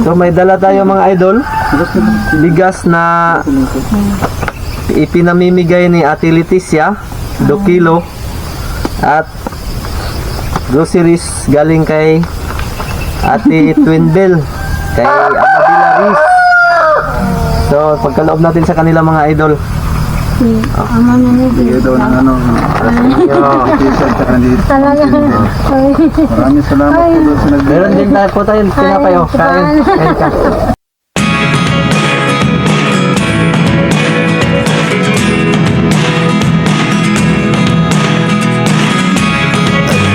So may dala tayo mga idol, bigas na ipinamimigay ni Ate Leticia, 2 kilo, at groceries galing kay Ate Twinbel, kay Amabila Riz. So pagkaloob natin sa kanila mga idol. Ama na ni. Bigay daw ng ano, t-shirt sa kanila. Talaga. Maraming salamat po doon sa nagbigay. Meron din tayo po tayong tinapay, oh. Kain ka.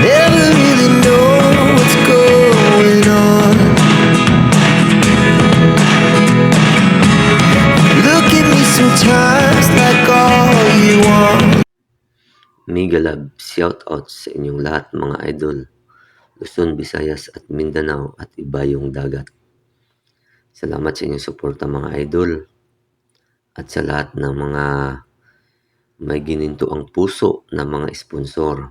Never really know what's going on. Look at me sometimes like all you want. Mega love, shout out sa inyong lahat mga idol, Luzon, Visayas at Mindanao at iba yung dagat. Salamat sa inyong suporta mga idol at sa lahat ng mga may gininto ang puso na mga sponsor.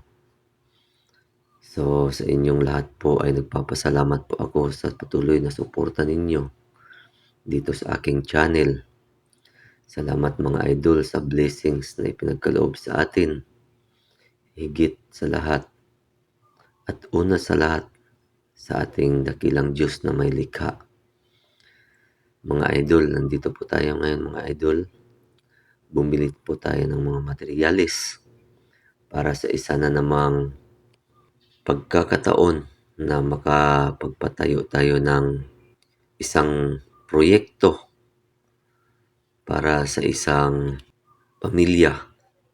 So sa inyong lahat po ay nagpapasalamat po ako sa patuloy na suporta ninyo dito sa aking channel. Salamat mga idol sa blessings na ipinagkaloob sa atin. Higit sa lahat at una sa lahat sa ating dakilang Diyos na may likha. Mga idol, nandito po tayo ngayon mga idol. Bumili po tayo ng mga materyales para sa isa na namang pagkakataon na makapagpatayo tayo ng isang proyekto para sa isang pamilya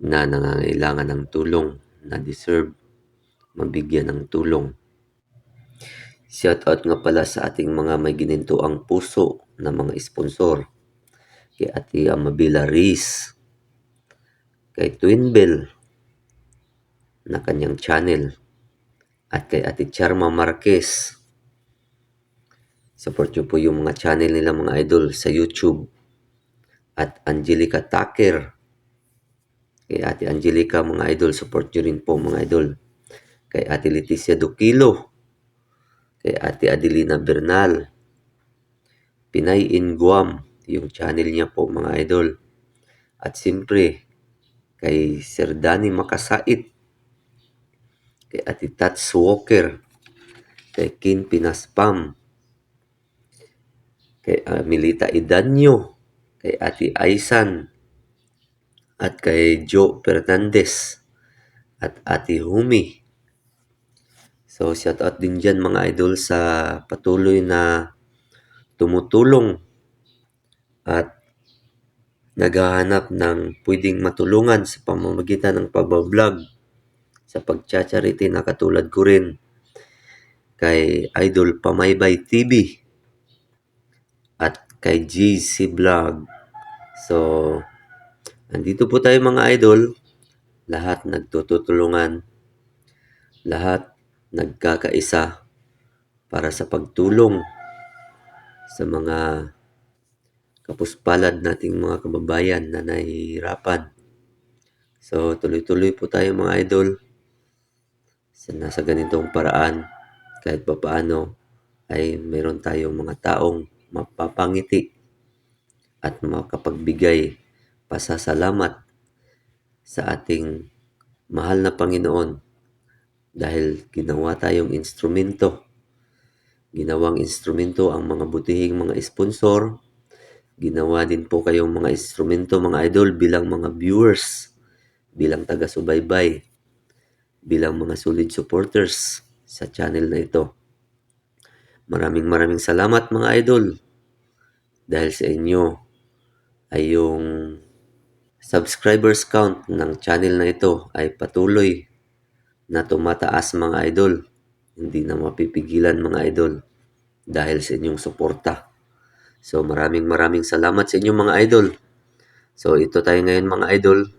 na nangangailangan ng tulong, na deserve mabigyan ng tulong. Shoutout nga pala sa ating mga may gininto ang puso na mga sponsor. Kay Ate Amabila Riz, kay Twinbel na kanyang channel, at kay Ate Charma Marquez. Support nyo po yung mga channel nila mga idol sa YouTube. At Angelica Tucker, kay Ate Angelica mga idol, support nyo rin po mga idol. Kay Ate Leticia Dukilo, kay Ate Adelina Bernal, Pinay in Guam, yung channel niya po mga idol. At siyempre, kay Sir Danny Makasait, kay Ate Tats Walker, kay Kin Pinaspam, kay Milita Idanyo, kay Ate Aisan, at kay Joe Fernandez, at Ate Humi. So, shoutout din dyan mga idol sa patuloy na tumutulong at naghahanap ng pwedeng matulungan sa pamamagitan ng pagbablog sa pagcha-charity na katulad ko rin kay Idol Pamaybay TV at kay GC Vlog. So, andito po tayo mga idol, lahat nagtutulungan, lahat nagkakaisa para sa pagtulong sa mga kapuspalad nating mga kababayan na nahihirapan. So, tuloy-tuloy po tayo mga idol sa nasa ganitong paraan. Kahit papaano ay meron tayong mga taong mapapangiti at makapagbigay pasasalamat sa ating mahal na Panginoon dahil ginawa tayong instrumento. Ginawang instrumento ang mga butihing mga sponsor. Ginawa din po kayong mga instrumento mga idol bilang mga viewers, bilang taga-subaybay, bilang mga solid supporters sa channel na ito. Maraming salamat mga idol dahil sa inyo ay yung subscribers count ng channel na ito ay patuloy na tumataas mga idol. Hindi na mapipigilan mga idol dahil sa inyong suporta. So maraming salamat sa inyo mga idol. So ito tayo ngayon mga idol.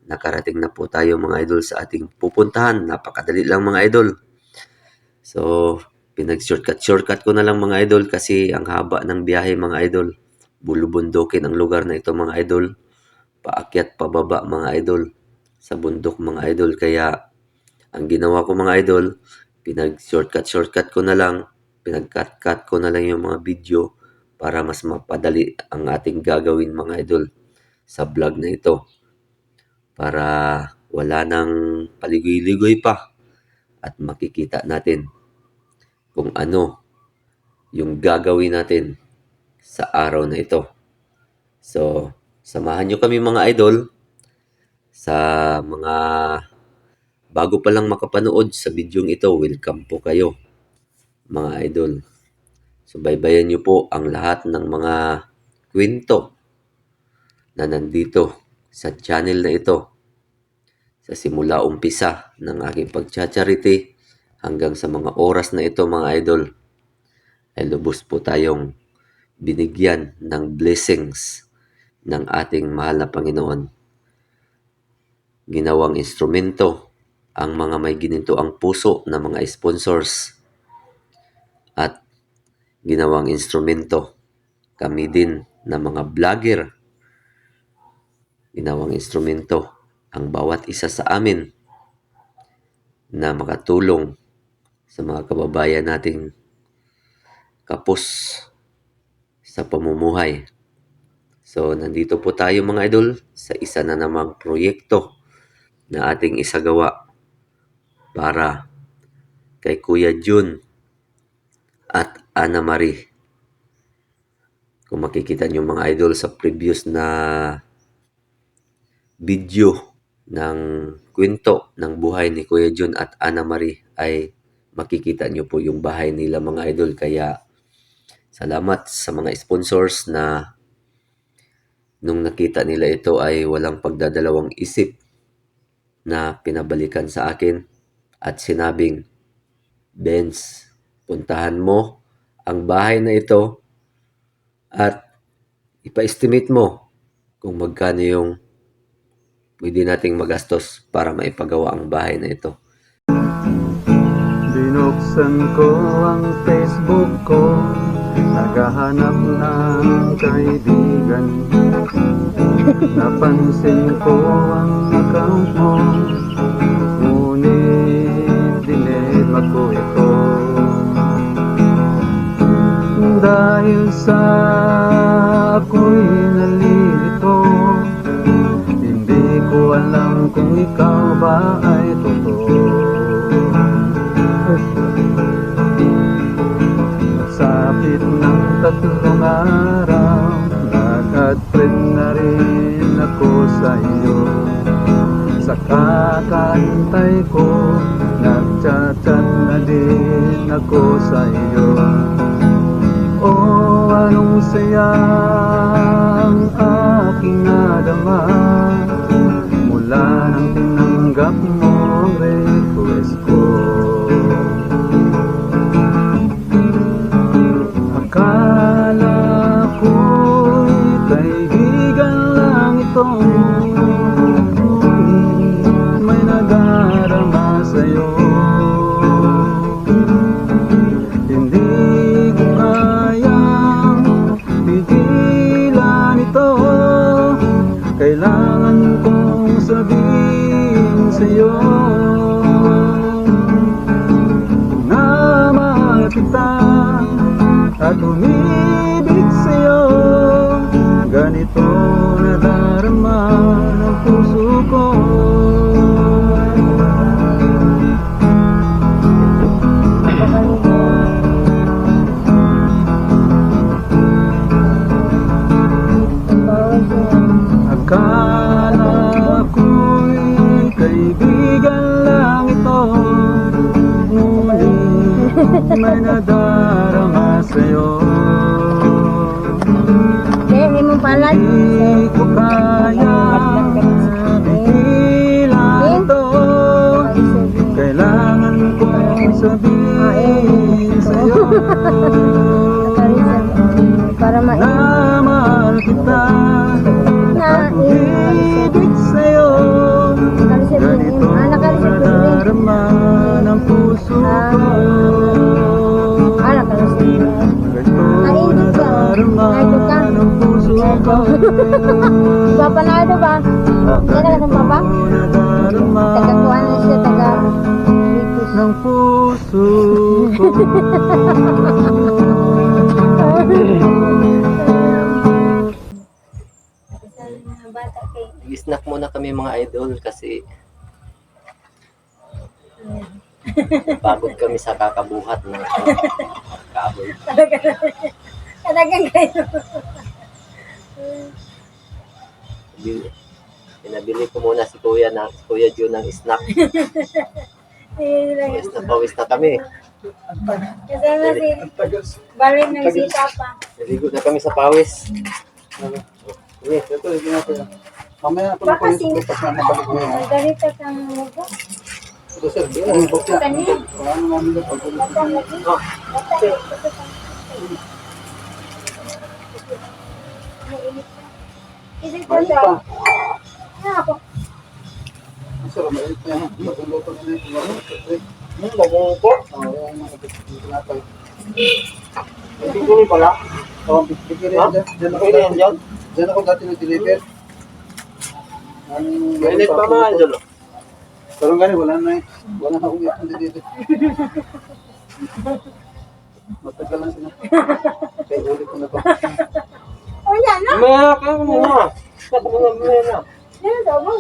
Nakarating na po tayo mga idol sa ating pupuntahan. Napakadali lang mga idol. So pinag-shortcut ko na lang mga idol kasi ang haba ng biyahe mga idol. Bulubundukin ang lugar na ito mga idol. Paakyat pababa mga idol sa bundok mga idol. Kaya ang ginawa ko mga idol, pinag-shortcut ko na lang pinag-cut ko na lang yung mga video para mas mapadali ang ating gagawin mga idol sa vlog na ito. Para wala nang paligoy-ligoy pa at makikita natin kung ano yung gagawin natin sa araw na ito. So, samahan nyo kami mga idol sa mga bago pa lang makapanood sa bidyong ito. Welcome po kayo mga idol. So, baybayan nyo po ang lahat ng mga kwento na nandito sa channel na ito. Sa simula umpisa ng aking pagcha-charity hanggang sa mga oras na ito mga idol, ay lubos po tayong binigyan ng blessings ng ating mahal na Panginoon. Ginawang instrumento ang mga may gininto ang puso na mga sponsors at ginawang instrumento kami din na mga vlogger. Ginawang instrumento ang bawat isa sa amin na makatulong sa mga kababayan nating kapos sa pamumuhay. So, nandito po tayo mga idol sa isa na namang proyekto na ating isagawa para kay Kuya Jun at Ana Marie. Kung makikita nyo mga idol sa previous na video ng kwento ng buhay ni Kuya Jun at Ana Marie ay makikita nyo po yung bahay nila mga idol. Kaya salamat sa mga sponsors na nung nakita nila ito ay walang pagdadalawang isip na pinabalikan sa akin at sinabing, Benz, puntahan mo ang bahay na ito at ipa-estimate mo kung magkano yung pwede nating magastos para maipagawa ang bahay na ito. Binuksan ko ang Facebook ko, naghahanap ng kaibigan. Napansin ko ang account mo, ngunit dinelete ko ito. Dahil sa ako'y nalilito, hindi ko alam kung ikaw ba ay totoo. Sapit ng 3 araw, nag-friend na rin ako sa iyo. Sa kakantay ko, nag-chat-chat na din ako sa iyo. Oh, anong sayang aking nadama mula nang tinanggap mo ang request ko. Akala ko'y kaibigan lang ito, may nadarama sa'yo. Hindi ko kayang pigilan ito, kailangan kong sabihin sa'yo na mahal kita at umibig sa'yo. Ganito nadarama ng puso ko. Akala ko'y kaibigan lang ito, ngunit may nadarama sa'yo. Hindi mo pala. Hindi ko kaya pigilan ito, kailangan kong sabihin sa'yo Para na mahal kita at umibig sa'yo. Ganito nadarama ng puso ko. Ganito nadarama ng puso ko. Papa na ano ba? Yan na ng papa? Taga-kuhan na siya, taga ng puso ko. Mga bata kay Snack muna kami mga idol kasi pagod kami sa kakabuhat ng kaboy. talagang kayo. Pinabili ko muna si Kuya Jun ng snack. Yes, napawis na kami. Kasama si Barin ng sita pa. Naligo na kami sa pawis. Yes, ito, hindi natin. Mamaya ako na Baka po yung pagkas na mabalik mo yan. Margarita kang mugo. Ito sir, ang bukya. Kanina. Ano namin na pagkulit. Batang lagi. Bata. Isip ko Mainit siya. pa. Ano ako? Sir, mainit na yan. Magluluto na yan. Magungo. Oo, yung mga tinapay. Hindi ko pala. Oo, bigyan rin dyan. Dyan ako Okay na yan dati- dyan? Dyan ako dati nag-deliver. Mainit pa mga idol. Pero gani, wala na eh. Wala na akong ipon dito. Matagal lang sila. Kaya ulit ko na to. O yan na. Maya ka muna. Tapos na muna. Yan daw mo.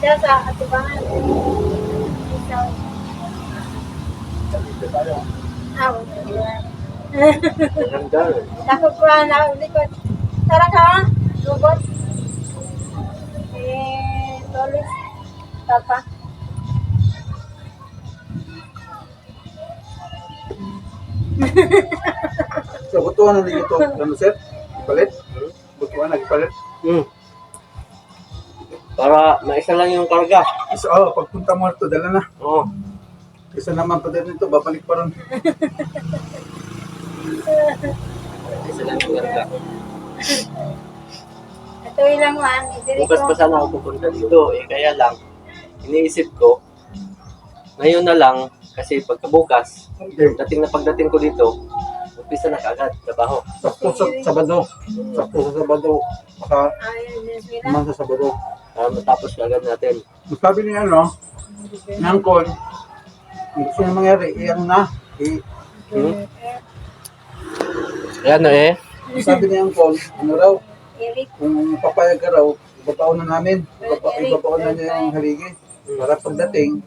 Siya sa atubangan. Ikaw. Ah, Ganda. Takot ko na likod. Tara ka, lubot. Tolis. Tapa. So, butuan na rin ito. Ano sir? Ipalit? Butuan na, ipalit. Para maisa lang yung karga. Isa, pagpunta mo ito, dala na. Oo. Isa naman pa din ito, babalik pa rin. Isa lang yung karga. Ito ilang man. Bukas pa sana ako pupunta dito. Kaya lang, iniisip ko, ngayon na lang, kasi pagkabukas, pagdating ko dito, umpisa na kaagad, trabaho. Sakto sa Sabado. Sakto sa Sabado. Baka Ayun, sila. naman sa Sabado. Para matapos kaagad natin. Sabi niya, no? Nangkol. Ang gusto niya mangyari, iyang na. Ayan na eh. Sabi niya, Angkol, ano raw, Eric. kung papayag ka raw, ibabaon na namin. Ibabaon na niya yung haligi. Para pagdating,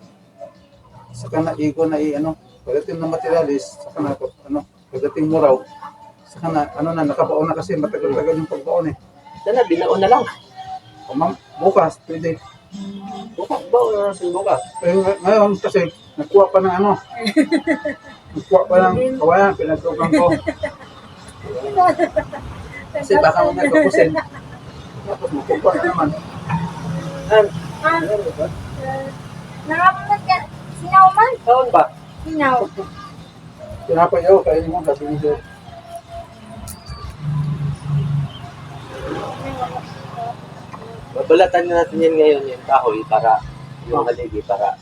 saka na iko na pagdating ng materialis, saka na, pagdating mo raw, saka na, nakabaon na kasi, matagal-tagal yung pagbaon eh. Sana, binaon na lang. O ma'am, bukas, pwede. Bukas, baon na natin bukas. Eh, ngayon kasi, nagkuha pa ng nagkuha pa ng kawayan, pinagtugang ko. Kasi baka mo nga tupusin. Tapos makukuha na naman. Ah, nakapunod ka. Sinaw man. Taon ba? Sinaw. Pinapayaw, kainin mo, sabi niyo. Babalatan na natin yan ngayon, yung kahoy, para yung haligi, para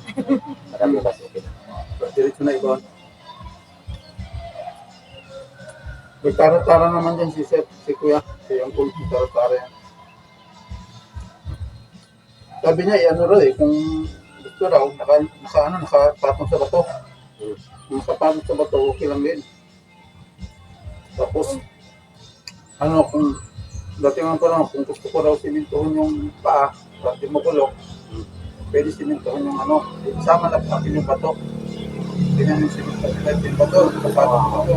bukas okay na. Diretso na ibon. May tara-tara naman din si Kuya. Si Uncle, may tara-tara yan. Sabi niya, raw kung gusto raw, nakapatong sa bato. Kung nakapatong sa bato, okay lang din. Tapos, kung dating ko lang, kung gusto ko raw simintuhin yung paa, para di magulo, pwede simintuhin yung sama na akin yung bato. Tingnan yung simintuhin yung bato, kapatong yung bato.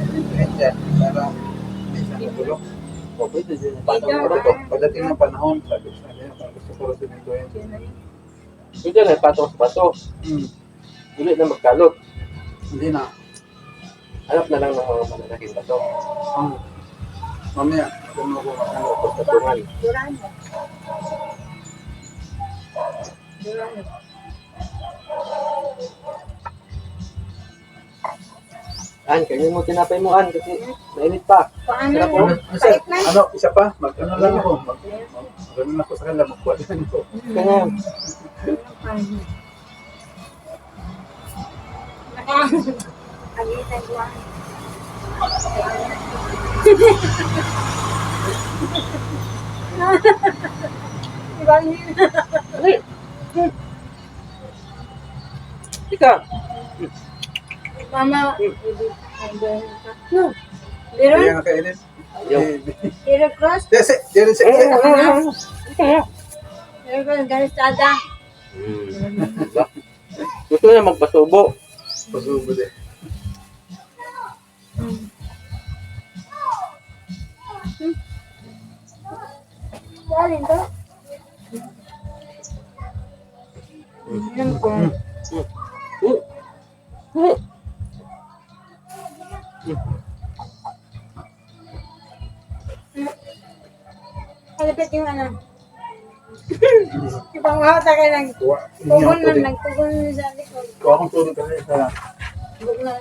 Ganyan dyan, para hindi siya magulo. O, pwede din. Patong ko bato, pagdating ng panahon, sabi sa kanya, kung gusto ko raw simintuhin. Pwede na, patong sa bato. Dili na magkalot. Hindi na. Hanap na lang ng mga malalaking bato. Mamaya, kung ako Patungan. Durano. Durano. Kainin mo tinapay mo, kasi mainit pa. Paano Sarap yun? po. Pait man. isa pa, lang ako. Ganun ako sa kanila, magkuha din ako. Kaya, Agitan ko. Balin. Ika. Mama. No. Biron? Kaya nakainin. Yo. Hero Cross? Jesse, Jesse. Hero Cross, galing sa Ada. Diba? Gusto niya magpasubo. Pasubo din. Balin to? Inom ko. Kalapit yung ano. Yung panghata kayo ng Kuha. tugon na, nagtugon na sa likod. Kuha akong tulog kasi sa... Bug na.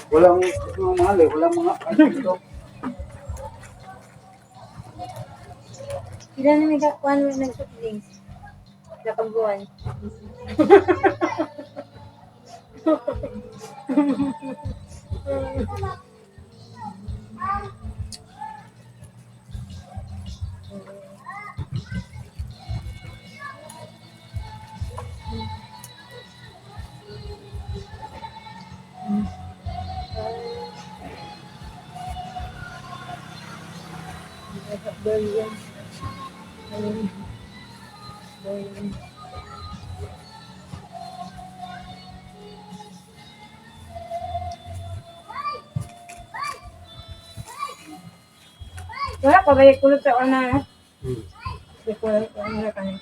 Walang mga mahal eh. Walang mga... Ano ito? Ilan na may kakuan mo ng siblings? Nakabuan. Wala pa ba yung kulot sa una? Yung kulot sa una ka niya.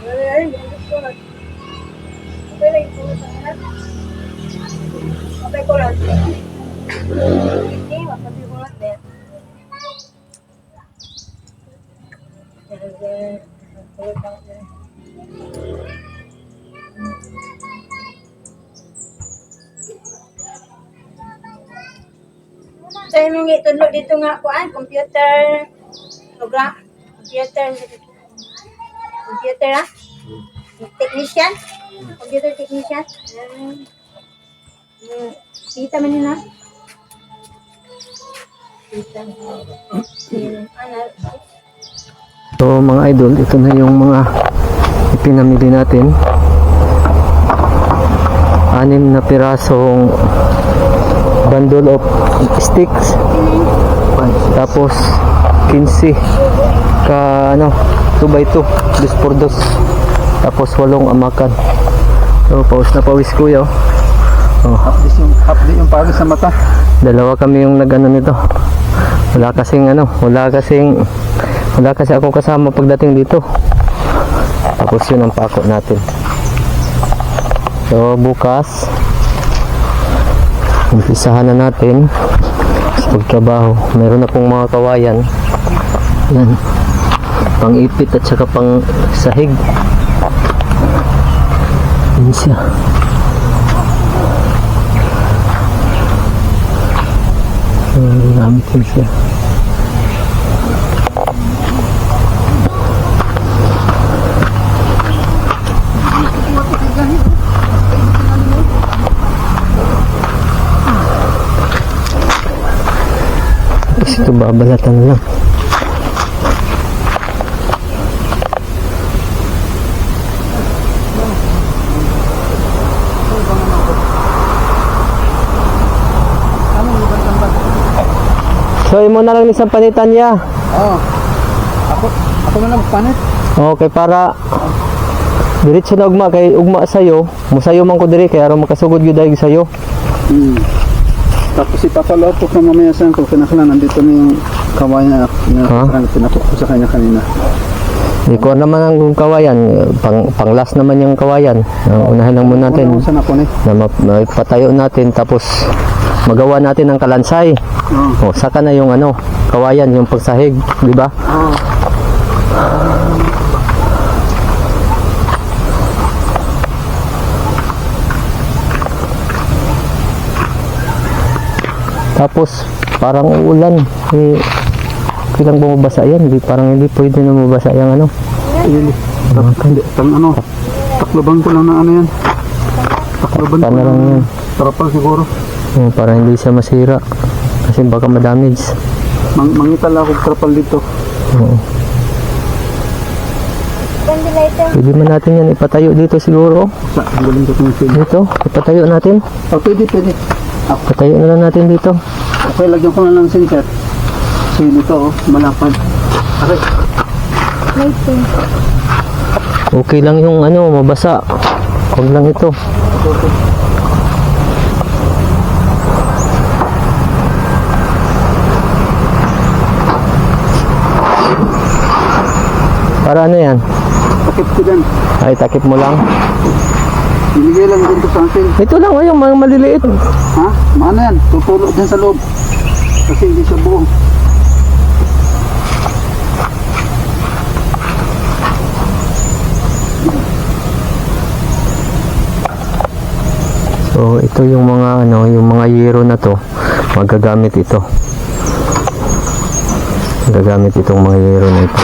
Ay, yung kulot. Okay lang yung kulot sa una. Okay, kulot. Hindi, wapag yung kulot din. Kulot ako din. Sa imong itudlo dito nga kuan, computer program, computer ah? Technician? Computer technician? Kita man yun ah? Kita. Ano? So mga idol, ito na yung mga ipinamili natin. 6 na pirasong bundle of sticks. Tapos 15 ka 2x2, 2x2. Tapos 8 amakan. So paus na pawis kuya. Oh. Half day yung pagod sa mata. Dalawa kami yung nag-ano nito. Wala kasi akong kasama pagdating dito. Tapos yun ang pako natin. So bukas umpisahan na natin sa pagtrabaho. Meron akong mga kawayan. Yan. Pang ipit at saka pang sahig. Yan siya. Gamit yun siya. Ito babalatan lang. So imo na lang ni sampanitan niya. Oo. Ako na lang magpanit. Okay, para diretso na ugma kay ugma sayo, musayo man ko diri kay aron makasugod gyud daig sayo. Tapos ipapaloob ko sa mamaya sa ko kinakailangan nandito na yung kawayan na pinakot ko sa kanya kanina. Di ko naman ang kawayan, pang last naman yung kawayan. Unahin lang muna natin Una ako ni. na mapatayo natin tapos magawa natin ang kalansay. O saka na yung kawayan, yung pagsahig, di ba? Tapos parang uulan, kailang bumabasa yan, parang hindi pwede na mabasa yung Taklobang ko lang ng yan. Laban Takpan na lang yan. Trapal siguro. Oh, para hindi siya masira. Kasi baka ma-damage. Mangital ako trapal dito. Oo. Ventilator. Pwede man natin yan ipatayo dito siguro. Sa, galing ko itong sili. Dito, ipatayo natin. Oh, pwede. Patayo na lang natin dito. Okay, lagyan ko na lang sinker. Sili to, malapad. Okay. Lighter. Okay lang yung ano, mabasa. Huwag lang ito. Para ano yan? Takip ko dyan. Ay, takip mo lang. Binigay lang dito sa akin. Ito lang, yung mga maliliit. Ha? Maano yan? Tutulo dyan sa loob. Kasi hindi siya buo. So, ito yung mga ano, yung mga yero na to. Magagamit ito. Magagamit itong mga yero na ito.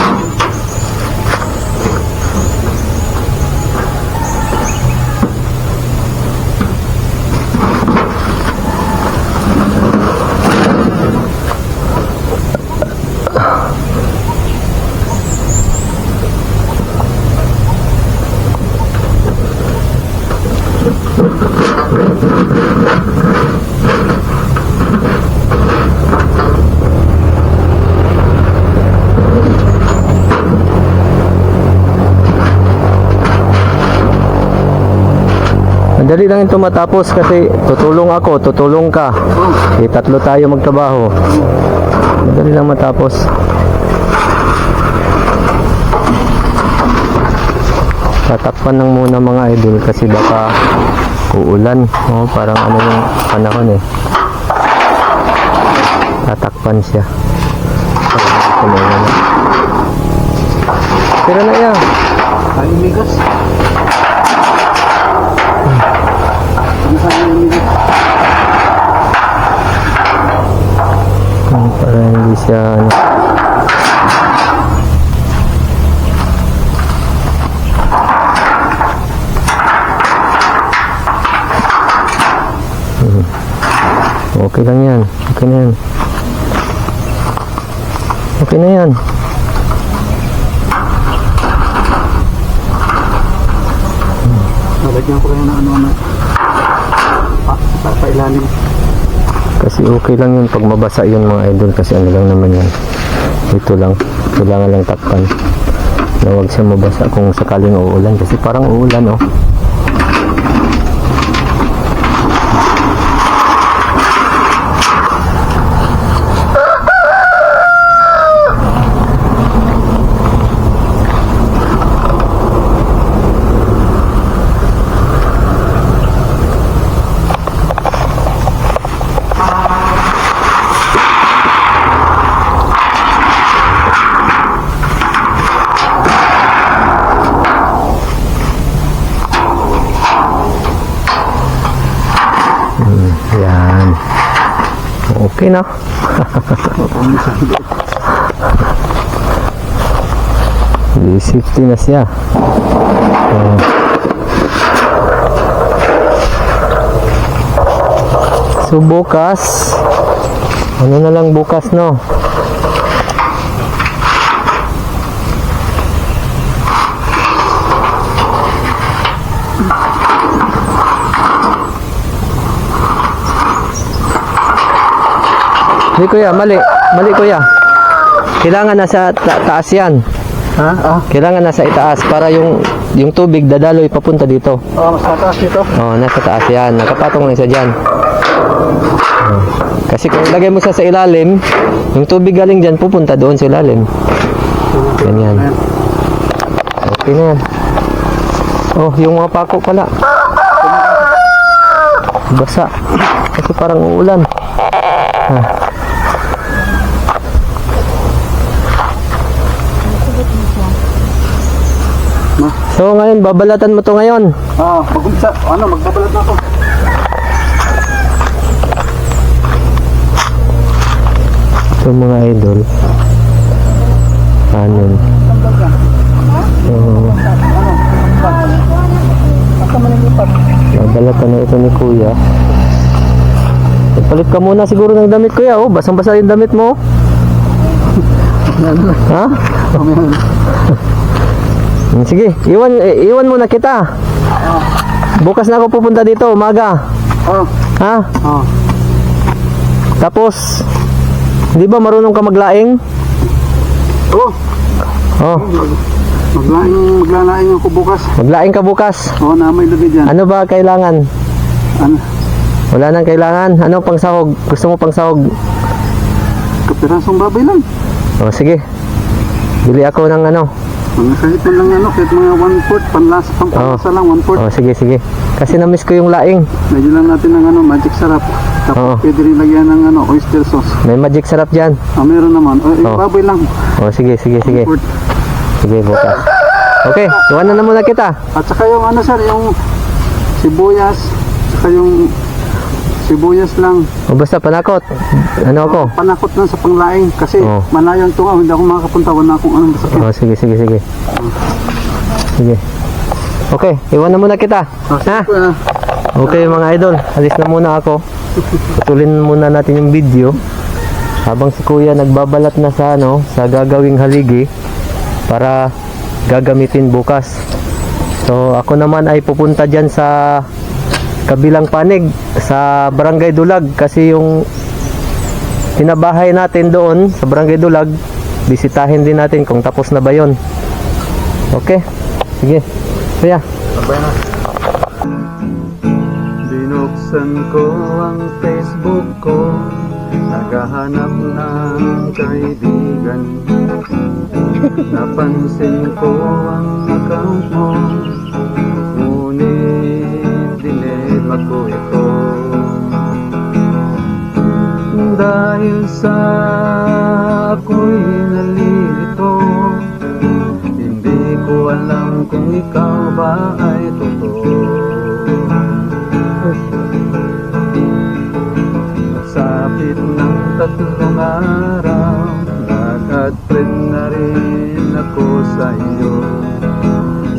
Madali lang ito matapos kasi tutulong ako, tutulong ka. Tatlo tayo magtrabaho. Madali lang matapos. Tatakpan lang muna mga idol kasi baka uulan. Oh, parang ano yung panahon eh. Tatakpan siya. Tira na yan. Ay, migas. Para hindi siya ano. Okay lang yan. Okay na yan. Okay na yan. Nalagyan ko rin na ano pailalim. Kasi okay lang yun pag mabasa yun mga idol kasi ano lang naman yan. Ito lang. Kailangan lang takpan. Na huwag siya mabasa kung sakaling uulan kasi parang uulan oh. Yan. Okay na. Di safety na siya. So bukas, ano na lang bukas no? Hindi kuya, mali. Mali kuya. Kailangan nasa taas yan. Ha? Kailangan nasa itaas para yung tubig dadaloy papunta dito. Mas mataas dito. Oh, nasa taas yan. Nakapatong lang siya dyan. Oh. Kasi kung ilagay mo siya sa ilalim, yung tubig galing dyan pupunta doon sa ilalim. Ganyan. Okay na yan. Oh, yung mga pako pala. Basa. Kasi parang uulan. So ngayon, babalatan mo to ngayon. Mag-umisa. Magbabalad na ako. So mga idol, anon. So, Babalatan na ito ni Kuya. Palit ka muna siguro ng damit, Kuya. Oh, basang-basa yung damit mo. Ha? Sige, iwan muna kita. Bukas na ako pupunta dito, umaga. Ha? Tapos, di ba marunong ka maglaing? Oh, Oh, maglalaing ako bukas. maglaing ka bukas. Oo, na may lagay dyan. Ano ba kailangan? Ano? Wala nang kailangan. Ano pang sahog? Gusto mo pang sahog? Kapirasong baboy lang. Oh, sige. Bili ako ng ano. Mga kahit man lang ano, kahit mga 1/4, panlasa lang, 1/4. Oh, sige, sige. Kasi na-miss ko yung laing. Medyo lang natin ng ano, magic sarap. Oo. Tapos pwede rin lagyan ng ano, oyster sauce. May magic sarap dyan. Meron naman. Yung Oo. baboy lang. Oh, sige, sige, sige. 1/4. Sige, bukas. Okay, iwanan na muna kita. At saka yung ano sir, yung sibuyas, saka yung sibuyas lang. O basta panakot. Ano ako? Panakot lang sa panglaing kasi Oo. malayo ang tunga, hindi ako makakapunta, wala akong anong masakit. Oh, sige, sige, sige. Sige. Okay, iwanan muna kita. Ha? Okay mga idol, alis na muna ako. Putulin muna natin yung video habang si Kuya nagbabalat na sa ano, sa gagawing haligi para gagamitin bukas. So ako naman ay pupunta diyan sa kabilang panig sa Barangay Dulag kasi yung tinabahay natin doon sa Barangay Dulag, bisitahin din natin kung tapos na ba yon. Okay, sige. Kuya, Binuksan ko ang Facebook ko, naghahanap ng kaibigan. Napansin ko ang account mo, ngunit dinelma ko ito. Dahil sa ako'y nalilito, hindi ko alam kung ikaw ba ay totoo. Sapit ng 3 araw, nag-adpred na rin ako sa iyo.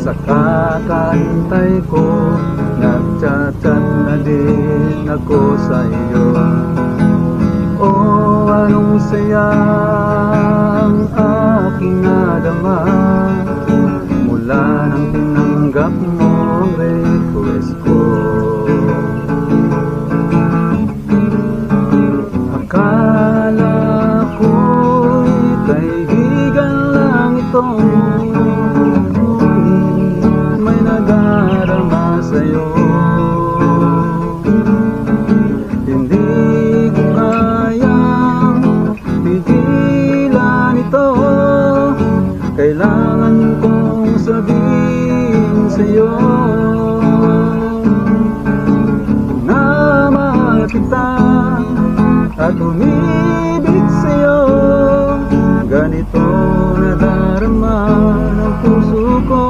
Sa kakantay ko, nag-chat-chat na din ako sa iyo. Oh, anong sayang aking nadama mula nang tinanggap mo ang request ko. Akala ko'y kaibigan lang ito, may nadarama sa'yo. Hindi ko kayang pigilan ito, kailangan kong sabihin sa'yo na mahal kita at umibig sa'yo. Ganito nadarama ng puso ko.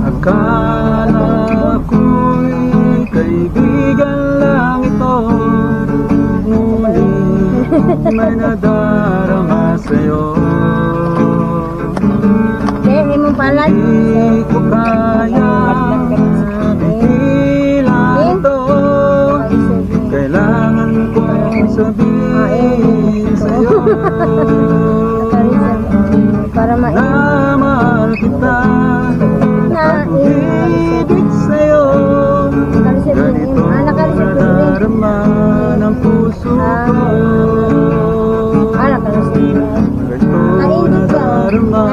Akala ko'y kaibigan lang ito, ngunit may nadarama sa'yo. Hindi mo pala. Hindi ko kaya ipigilan ito, kailangan kong sabihin sa'yo Para na mahal kita at umibig sa'yo. Ganito nadarama ng puso ko. Ganito nadarama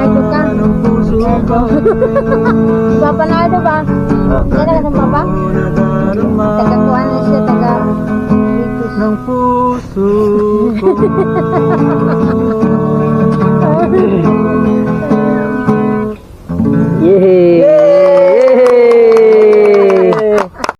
ng puso ko. Papa na ano ba? Yan na ng papa? Nadarama Taga-kuhan na siya, taga ng puso ko. yay!